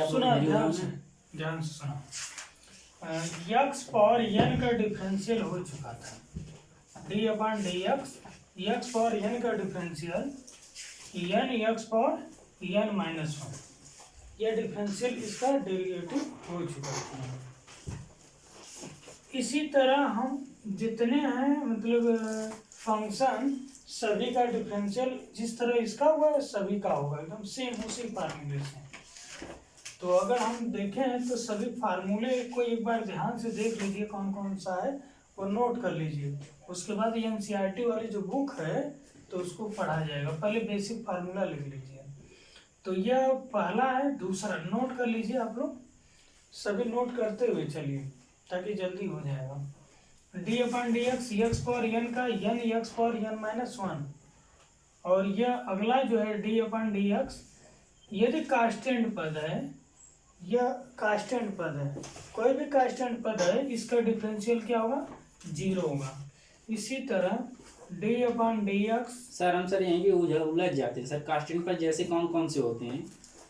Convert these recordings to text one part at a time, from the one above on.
सुना ध्यान से सुना। यक्स पावर एन का डिफरेंशियल हो चुका था, d upon d x, x power n का differential n x power n minus one, यह डिफरेंशियल इसका डेरिवेटिव हो चुका था। इसी तरह हम जितने हैं मतलब फंक्शन सभी का डिफरेंशियल जिस तरह इसका हुआ है सभी का होगा, एकदम सेम उसी फार्मूले से। तो अगर हम देखें तो सभी फार्मूले को एक बार ध्यान से देख लीजिए कौन कौन सा है वो नोट कर लीजिए। उसके बाद एनसीईआरटी वाली जो बुक है तो उसको पढ़ा जाएगा। पहले बेसिक फार्मूला लिख लीजिए। तो यह पहला है, दूसरा नोट कर लीजिए आप लोग, सभी नोट करते हुए चलिए ताकि जल्दी हो जाएगा। D upon d x x power n का n x power n minus one, और यह अगला जो है डी अपॉन डी एक्स, यदि कांस्टेंट पद है, यह कांस्टेंट पद है, कोई भी कांस्टेंट पद है इसका डिफरेंशियल क्या होगा, जीरो होगा। इसी तरह D upon d x. Sir हम सर यहीं भी उलझ जाते हैं सर, कांस्टेंट पद जैसे कौन कौन से होते हैं?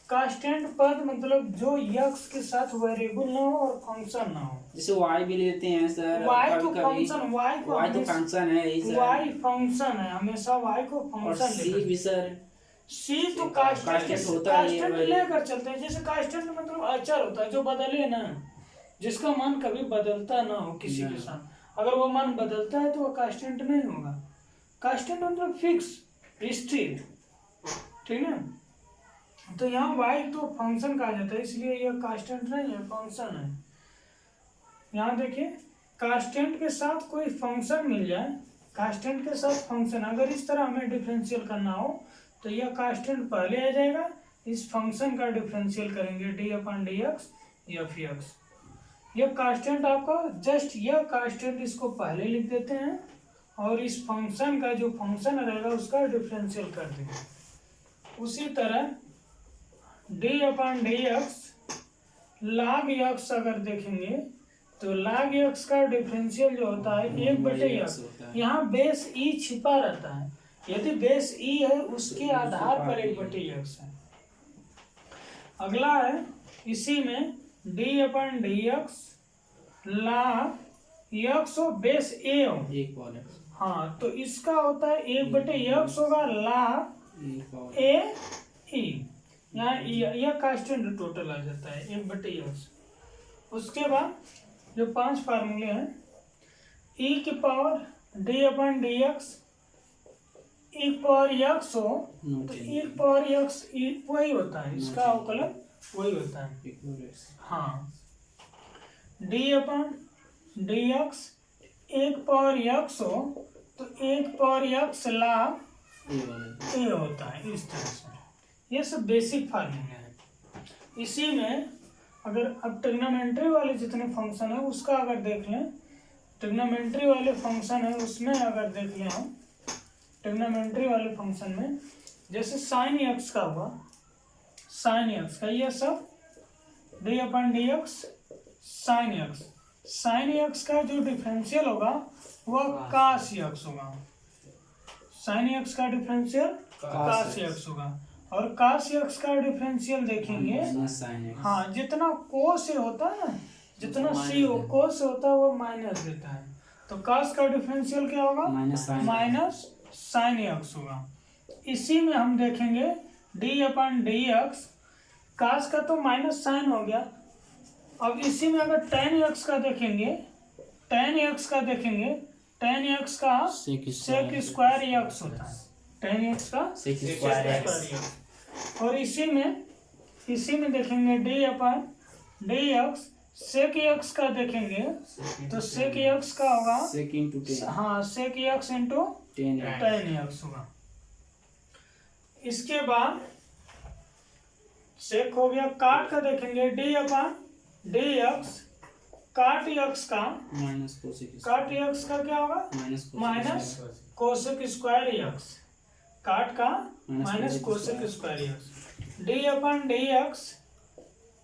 कांस्टेंट पद मतलब जो यक्स के साथ वेरिएबल ना हो और फंक्शन ना हो, जैसे y भी लेते हैं सर, y तो फंक्शन, y तो फंक्शन है ही सर, y फंक्शन है, हमेशा y को फंक्शन और c भी सर, c तो कांस्टेंट होता है, कांस्टेंट लेकर चलते हैं। जैसे कांस्टेंट मतलब अचर होता है जो बदले ना, जिसका मान कभी बदलता ना हो किसी के साथ, अगर वो मान बदलता है तो वो कांस्टेंट नहीं होगा। कांस्टेंट मतलब फिक्स, स्थिर, ठीक है। तो यहाँ y तो फंक्शन कहा जाता है, इसलिए यह कांस्टेंट नहीं है, फंक्शन है। यहाँ देखिए कांस्टेंट के साथ कोई फंक्शन मिल जाए, कांस्टेंट के साथ फंक्शन अगर इस तरह हमें डिफरेंशियल करना हो तो यह कांस्टेंट पहले आ जाएगा, इस फंक्शन का डिफरेंशियल करेंगे D upon d x F x. यह कांस्टेंट आपका जस्ट यह कांस्टेंट इसको पहले लिख देते हैं और इस फंक्शन का जो फंक्शन रहेगा उसका डिफरेंशियल कर देंगे। उसी तरह D upon d x log x अगर देखेंगे तो log एक्स का डिफरेंशियल जो होता है एक बटे एक्स, यहाँ बेस ई छिपा रहता है, यदि बेस ई है उसके आधार पर एक बटे एक्स है। अगला है इसी में D upon d x log x हो बेस ए हो, हाँ तो इसका होता है एक बटे एक्स होगा log ए ई, यहाँ यह कांस्टेंट टोटल आ जाता है एक बटे एक्स। उसके बाद जो 5 फार्मूले हैं, ई की power d upon d x, e power x हो तो ई पावर एक्स वही होता है, इसका अवकलन वही होता है, हाँ। डी अपॉन डी एक्स एक पावर एक्स हो तो एक पावर एक्स log ए होता है, इस तरह से। ये सब बेसिक फार्मूले हैं। इसी में अगर अब ट्रिग्नोमेट्री वाले जितने फंक्शन है उसका अगर देख लें, ट्रिग्नोमेट्री वाले फंक्शन है उसमें अगर देख लें हम, ट्रिग्नोमेट्री वाले फंक्शन में जैसे साइन एक्स का हुआ, साइन एक्स का ये सब D upon d x sine x, sine x का जो डिफरेंशियल होगा वह कास एक्स होगा, साइन एक्स का डिफरेंशियल कास एक्स होगा। और कास एक्स का डिफरेंशियल देखेंगे, हाँ जितना को से होता है, जितना सी हो को से होता है वो माइनस देता है, तो कास का डिफरेंशियल क्या होगा, माइनस साइन एक्स होगा। इसी में हम देखेंगे डी अपॉन डी एक्स, कास का तो माइनस साइन हो गया। अब इसी में अगर टेन एक्स का देखेंगे, टेन एक्स का देखेंगे, टेन एक्स का सेक स्क्वायर एक्स होता है, टेन एक्स का सेक स्क्वायर एक्स। और इसी में देखेंगे d upon d x, sec x का देखेंगे तो सेक एक्स का होगा सेक इंटू 10, हाँ सेक एक्स इंटू 10 एक्स होगा। इसके बाद सेक हो गया, काट का देखेंगे डी अपॉन डी एक्स, काट एक्स का काट एक्स का क्या होगा, माइनस कोसेक स्क्वायर एक्स, काट का minus cosec square x. D upon d x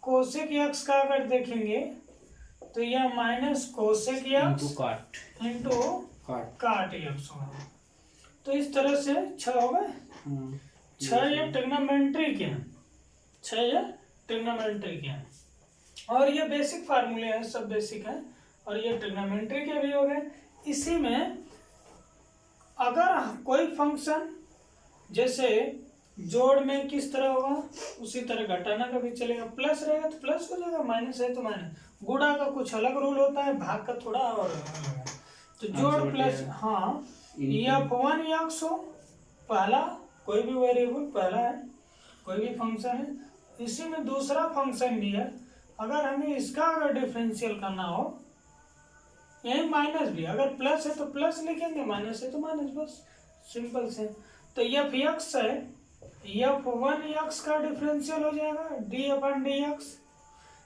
cosec x का अगर देखेंगे तो यह माइनस कोसेक एक्स इनटू काट इंटू काट काट एक्स होगा। तो इस तरह से 6 हो गए। 6 ये ट्रिग्नोमेट्री के हैं, 6 ये ट्रिग्नोमेट्री के हैं। और ये बेसिक फार्मूले हैं, सब बेसिक हैं। और ये ट्रिग्नोमेट्री के भी हो गए। इसी में अगर कोई फंक्शन जैसे जोड़ में किस तरह होगा, उसी तरह घटाना का भी चलेगा। प्लस रहेगा तो प्लस हो जाएगा, माइनस है तो माइनस। गुणा का कुछ अलग रूल होता है, भाग का थोड़ा और अलग है। तो जोड़ प्लस, हाँ, f1 एक्स हो पहला, कोई भी वेरिएबल पहला है, कोई भी फंक्शन है। इसी में दूसरा फंक्शन भी है। अगर हमें इसका अगर डिफरेंशियल करना हो, यही माइनस भी, अगर प्लस है तो प्लस लिखेंगे, माइनस है तो माइनस, बस सिंपल से। तो एफ एक्स है, f1 एक्स का डिफरेंशियल हो जाएगा d/dx,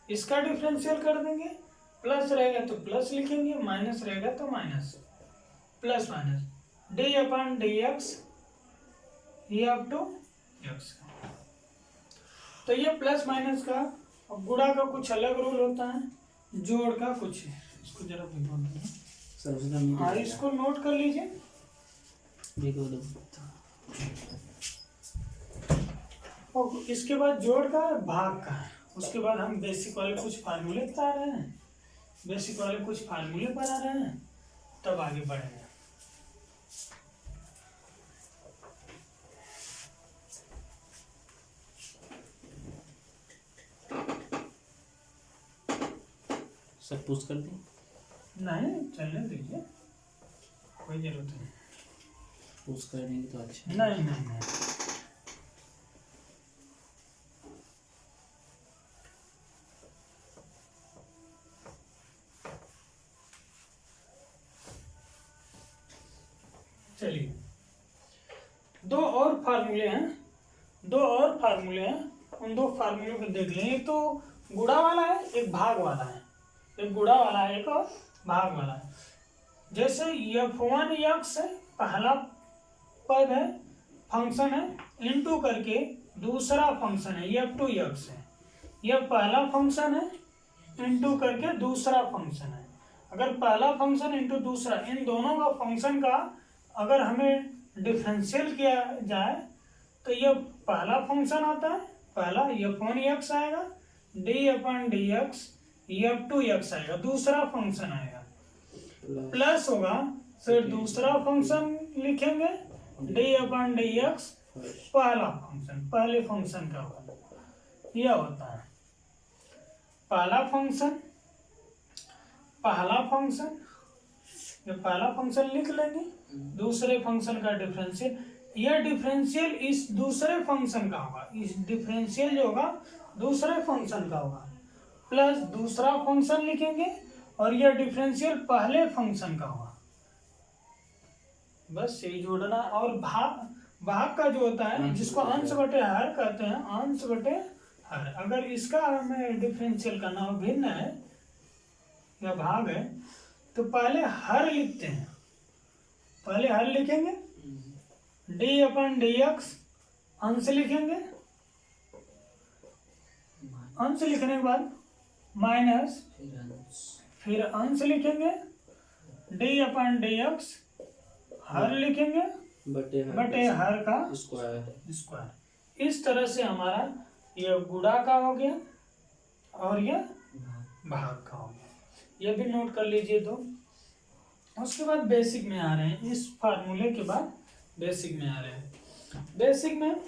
इसका डिफरेंशियल कर देंगे। प्लस रहेगा तो प्लस लिखेंगे, माइनस रहेगा तो minus, plus minus d/dx f(x). तो ये प्लस माइनस का, और गुणा का कुछ अलग रूल होता है, जोड़ का कुछ है। इसको जरा भिगो दो। हाँ, इसको नोट कर लीजिए, भिगो दो। और इसके बाद जोड़ का भाग का है। उसके बाद हम बेसिक वाले कुछ फार्मूले बता रहे हैं, बेसिक वाले कुछ फार्मूले बना रहे हैं, तब आगे बढ़ेंगे। सब पुश कर दें? नहीं, चलने दीजिए, कोई जरूरत नहीं। पुश कर देंगे तो अच्छा। नहीं नहीं नहीं, चलिए। दो और फार्मूले हैं, उन दो फार्मूलों को देख लें। एक तो गुणा वाला है, एक भाग वाला है। एक गुणा वाला है, एक और भाग वाला है। जैसे f1 एक्स है, पहला पद है, फंक्शन है, इनटू करके दूसरा फंक्शन है f2 एक्स है। यह पहला फंक्शन है, इनटू करके दूसरा फंक्शन है। अगर पहला फंक्शन इनटू दूसरा, इन दोनों का फंक्शन का अगर हमें डिफरेंशियल किया जाए तो यह पहला फंक्शन आता है, पहला f1 एक्स आएगा, d/dx f2 एक्स आएगा, दूसरा फंक्शन आएगा, प्लस होगा, फिर दूसरा फंक्शन लिखेंगे d/dx पहला फंक्शन, पहले फंक्शन का होगा। यह होता है पहला फंक्शन, ये पहला फंक्शन लिख लेंगे, दूसरे फंक्शन का डिफरेंशियल। यह डिफरेंशियल इस दूसरे फंक्शन का होगा, इस डिफरेंशियल जो होगा दूसरे फंक्शन का होगा, प्लस दूसरा फंक्शन लिखेंगे, और यह डिफरेंशियल पहले फंक्शन का होगा। बस यही जोड़ना। और भाग का जो होता है, जिसको अंश बटे हर कहते हैं, अंश बटे हर। अगर इसका हमें डिफरेंशियल करना हो, भिन्न है या भाग है, तो पहले हर लिखते हैं, पहले हर लिखेंगे, d/dx अंश लिखेंगे, अंश लिखने के बाद माइनस, फिर अंश लिखेंगे, d/dx हर लिखेंगे, बटे हर का स्क्वायर। इस तरह से हमारा यह गुणा का हो गया और यह भाग का हो गया। यह भी नोट कर लीजिए। तो उसके बाद बेसिक में आ रहे हैं, इस फार्मूले के बाद बेसिक में आ रहे हैं। बेसिक में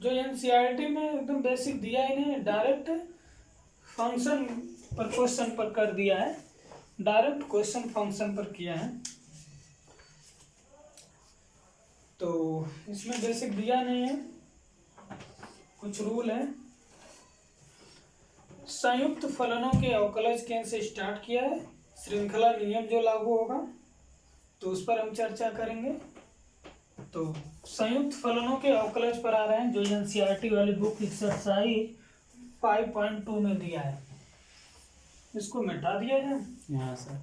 जो एनसीईआरटी में एकदम बेसिक दिया है, इन्हें डायरेक्ट फंक्शन पर क्वेश्चन पर कर दिया है, डायरेक्ट क्वेश्चन फंक्शन पर किया है। तो इसमें बेसिक दिया नहीं है, कुछ रूल है। संयुक्त फलनों के अवकलज केंद्र से स्टार्ट किया है, श्रृंखला नियम जो लागू होगा तो उस पर हम चर्चा करेंगे। तो संयुक्त फलनों के अवकलज पर आ रहे हैं, जो एनसीईआरटी वाली बुक एक्सरसाइज 5.2 में दिया है। इसको मिटा दिया जाए। हाँ सर।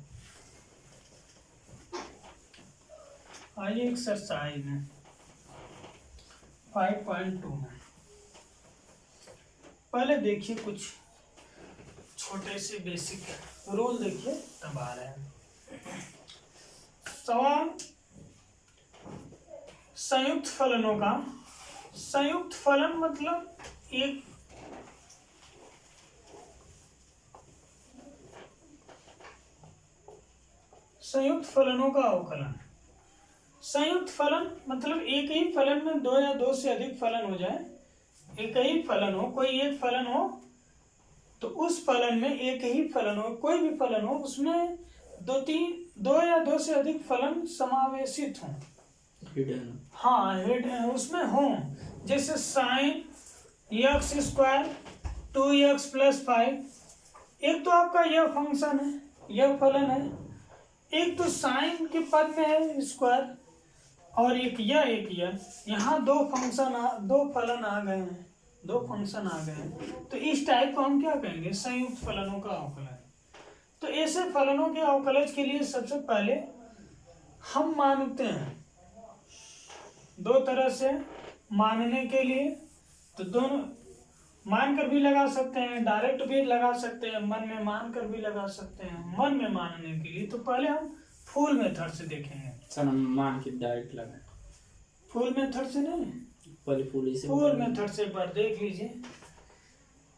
आइए एक्सरसाइज में 5.2 में पहले देखिए कुछ छोटे से बेसिक रूल देखिए तब आ रहे हैं सवाल। संयुक्त फलनों का, संयुक्त फलन मतलब एक संयुक्त फलनों का अवकलन। संयुक्त फलन मतलब एक ही फलन में दो या दो से अधिक फलन हो जाए। एक ही फलन हो, कोई एक फलन हो तो उस फलन में एक ही फलन हो, कोई भी फलन हो उसमें दो या दो से अधिक फलन समावेशित हों। हाँ उसमें हो, जैसे साइन एक्स स्क्वायर 2x + 5। एक तो आपका यह फंक्शन है, यह फलन है, एक तो साइन के पद में है स्क्वायर, और एक यह यहाँ दो फलन आ गए हैं, दो फंक्शन आ गए हैं। तो इस टाइप को हम क्या कहेंगे, संयुक्त फलनों का अवकलन। तो ऐसे फलनों के अवकलज के लिए सबसे पहले हम मानते हैं दो तरह से मानने के लिए, तो दोनों मानकर भी लगा सकते हैं, डायरेक्ट भी लगा सकते हैं, मन में मानकर भी लगा सकते हैं। मन में मानने के लिए तो पहले हम फुल मेथड से देखेंगे। सर हम मान के डायरेक्ट लगाए, फुल मेथड से नहीं, पहले फुल मेथड से एक बार देख लीजिए।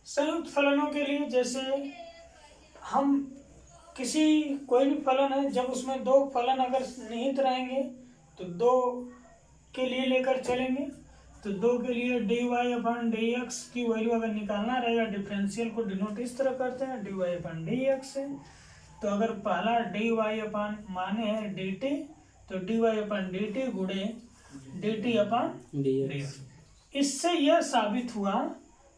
संयुक्त फलनों के लिए जैसे हम कोई भी फलन है, जब उसमें दो फलन अगर निहित रहेंगे तो दो के लिए लेकर चलेंगे। तो दो के लिए dy/dx की वैल्यू अगर निकालना रहेगा, डिफरेंशियल को डिनोट इस तरह करते हैं dy/dx से। तो अगर पहला dy माने है dt, तो dy/dt गुणे dt/dx। इससे यह साबित हुआ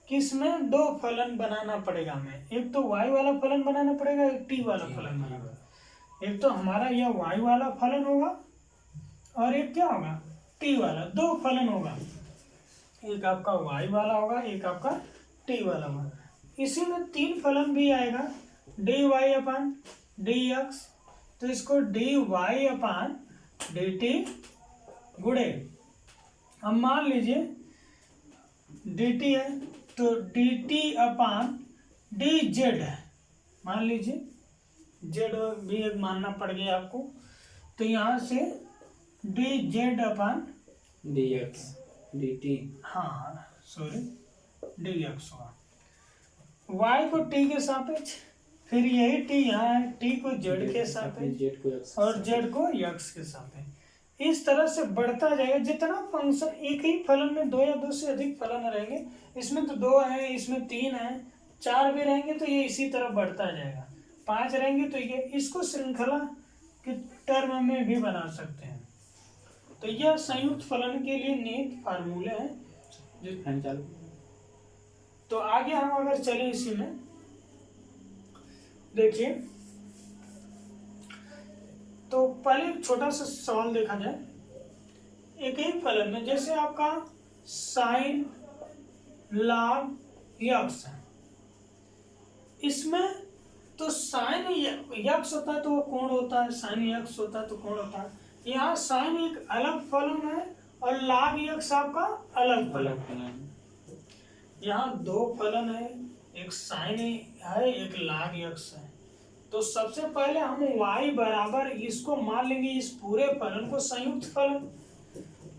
कि इसमें दो फलन बनाना पड़ेगा हमें। एक तो y वाला फलन बनाना पड़ेगा, एक t वाला फलन बनाना। एक तो हमारा यह y वाला फलन होगा और एक क्या होगा, t वाला। दो फलन होगा, एक आपका y वाला होगा, एक आपका t वाला होगा। इसी में तीन फलन भी आएगा dy/dx, तो इसको dy/dt गुणे, अब मान लीजिए dt है तो dt/dz है, मान लीजिए z भी एक मानना पड़ गया आपको। तो यहाँ से dz/dx dt, हाँ सॉरी dx होगा। y को t के सापेक्ष, फिर यही t यहाँ है, t को z के सापेक्ष और z को x के सापेक्ष। इस तरह से बढ़ता जाएगा। जितना फंक्शन एक ही फलन में दो या दो से अधिक फलन रहेंगे, इसमें तो दो है, इसमें तीन है, चार भी रहेंगे तो ये इसी तरह बढ़ता जाएगा। पांच रहेंगे तो ये इसको श्रृंखला के टर्म में भी बना सकते हैं। तो यह संयुक्त फलन के लिए निहित फार्मूले हैं। तो आगे हम अगर चले इसी में देखिए, तो पहले छोटा सा सवाल देखा जाए। एक ही फलन में जैसे आपका साइन log x है, इसमें तो साइन x होता है तो वो कोण होता है, साइन x होता है तो कोण होता है। यहाँ साइन एक अलग फलन है और log x आपका अलग फलन है। यहाँ दो फलन है, एक साइन है, एक log x है। तो सबसे पहले हम y बराबर इसको मान लेंगे, इस पूरे फलन को संयुक्त फलन।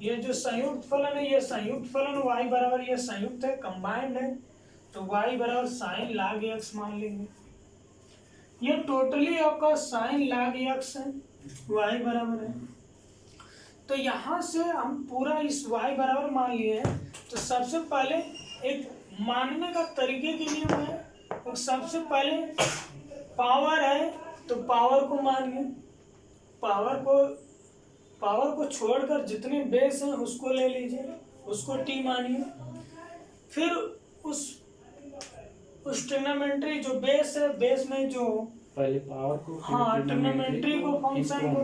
ये जो संयुक्त फलन है, ये संयुक्त फलन y बराबर, ये संयुक्त है, कंबाइंड है, तो y बराबर साइन log x मान लेंगे। ये टोटली आपका साइन log x है, y बराबर है। तो यहाँ से हम पूरा इस y बराबर मान लिए हैं। तो सबसे पहले एक मानने का तरीके के लिए है, तो सबसे पहले पावर है तो पावर को मानिए, पावर को छोड़कर जितने बेस हैं उसको ले लीजिए, उसको t मानिए। फिर उस ट्रिग्नोमेट्री जो बेस है, बेस में जो पहले पावर को, हाँ ट्रिग्नोमेट्री को, फंक्शन को,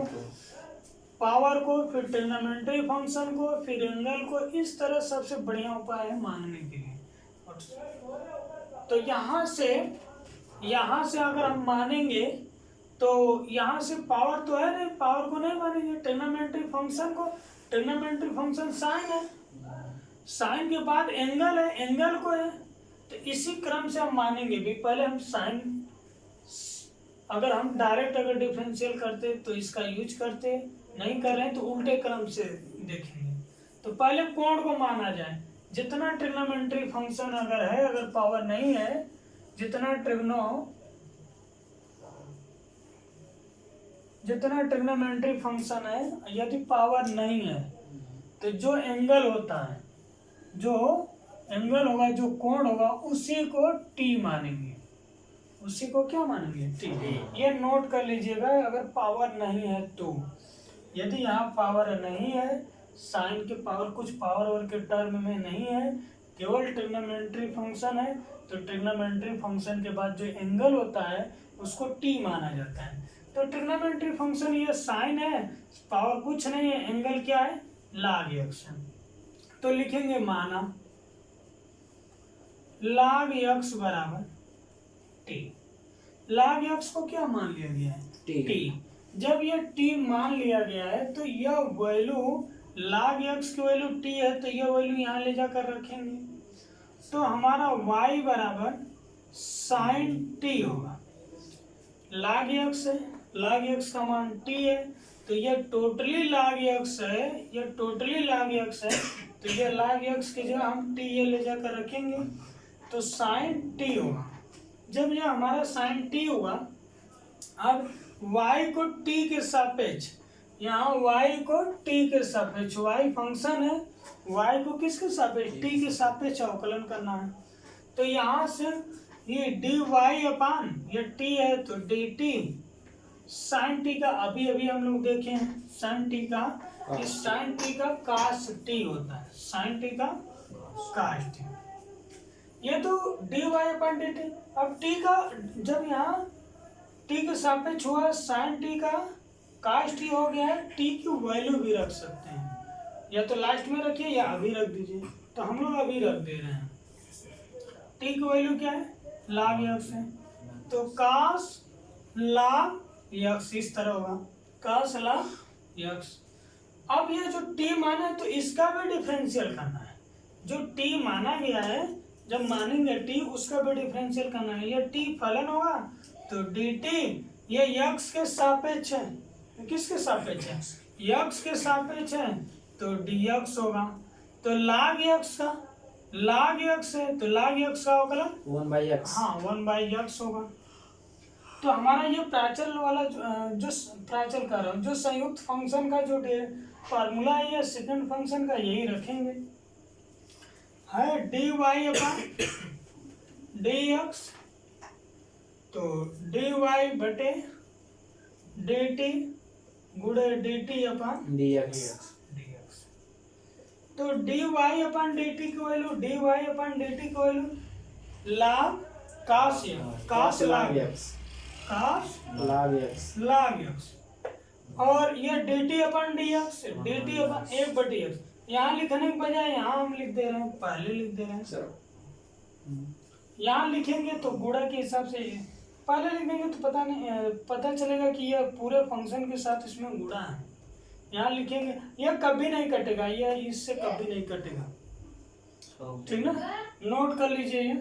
पावर को, फिर ट्रिग्नोमेट्री फंक्शन को, फिर एंगल को। इस तरह सबसे बढ़िया उपाय है मानने के लिए। तो यहाँ से अगर हम मानेंगे तो यहाँ से पावर तो है नहीं, पावर को नहीं मानेंगे, ट्रिग्नोमेट्री फंक्शन को। ट्रिग्नोमेट्री फंक्शन साइन है, साइन के बाद एंगल है, एंगल को है। तो इसी क्रम से हम मानेंगे भी। पहले हम साइन अगर हम डायरेक्ट अगर डिफरेंशियल करते तो इसका यूज करते, नहीं कर रहे हैं तो उल्टे क्रम से देखेंगे। तो पहले कोण को माना जाए, जितना ट्रिग्नोमेट्री फंक्शन अगर है, अगर पावर नहीं है, जितना ट्रिग्नोमेट्री फंक्शन है, यदि पावर नहीं है तो जो एंगल होता है, जो एंगल होगा, जो कोण होगा, उसी को टी मानेंगे। उसी को क्या मानेंगे? टी। ये नोट कर लीजिएगा, अगर पावर नहीं है तो। यदि यहाँ पावर नहीं है, साइन के पावर, कुछ पावर और के टर्म में नहीं है, केवल ट्रिग्नोमेट्री फंक्शन है, तो ट्रिग्नोमेट्री फंक्शन के बाद जो एंगल होता है उसको टी माना जाता है। तो ट्रिग्नोमेट्री फंक्शन ये साइन है, पावर कुछ नहीं है, एंगल क्या है? log x है। तो लिखेंगे माना log x बराबर t। log x को क्या मान लिया गया है? t। जब ये t मान लिया गया है तो यह वैल्यू log x की वैल्यू t है, तो यह वैल्यू यहाँ ले जाकर रखेंगे, तो हमारा y बराबर साइन t होगा। log x है, log x का मान t है, तो यह टोटली log x है, यह टोटली log x है, तो यह log x की जगह हम t ये ले जाकर रखेंगे, तो साइन t होगा। जब यह हमारा साइन t होगा, अब y को t के सापेक्ष, यहाँ y को t के सापेक्ष, y फंक्शन है, y को किसके सापेक्ष? t के सापेक्ष अवकलन करना है। तो यहाँ से ये dy अपान ये t है, तो dt साइन टी का, अभी अभी हम लोग देखे हैं साइन टी का, इस साइन टी का कास टी होता है, साइन टी का कास टी। ये तो dy अपन dt। अब टी का जब यहाँ टी के सापेक्ष हुआ, साइन टी का कास टी हो गया है, टी की वैल्यू भी रख सकते हैं, या तो लास्ट में रखिए या अभी रख दीजिए, तो हम लोग अभी रख दे रहे हैं। टी की वैल्यू क्या है? log x है, तो कास log x इस तरह होगा, कास log x। अब ये जो t माना है तो इसका भी डिफरेंशियल करना है। जो t माना गया है, जब मानेंगे t, उसका भी डिफरेंशियल करना है। ये t फलन होगा तो dt, ये x के सापेक्ष है, किसके सापेक्ष है? x के सापेक्ष है, तो dx होगा। तो log x का, log x है, तो log x का अवकलन 1/x। हाँ 1/x होगा। तो हमारा ये प्राचल वाला जो प्राचल कर रहा हूँ, जो संयुक्त फंक्शन का जो फार्मूला है, या सेकंड फंक्शन का, यही रखेंगे, है dy अपॉन dx, तो dy बटे dt गुणे dt अपॉन dx। तो dy अपॉन dt की वैल्यू, dy अपॉन dt की value log cos log x, cos log x, और ये dt अपन dx, dt अपन 1/x। यहाँ लिखने के बजाय यहाँ हम लिख दे रहे हैं, पहले लिख दे रहे हैं। यहाँ लिखेंगे तो गुणा के हिसाब से, पहले लिख देंगे तो पता चलेगा कि यह पूरे फंक्शन के साथ इसमें गुणा है। यहाँ लिखेंगे, यह कभी नहीं कटेगा, यह इससे कभी नहीं कटेगा, ठीक ना? नोट कर लीजिए ये।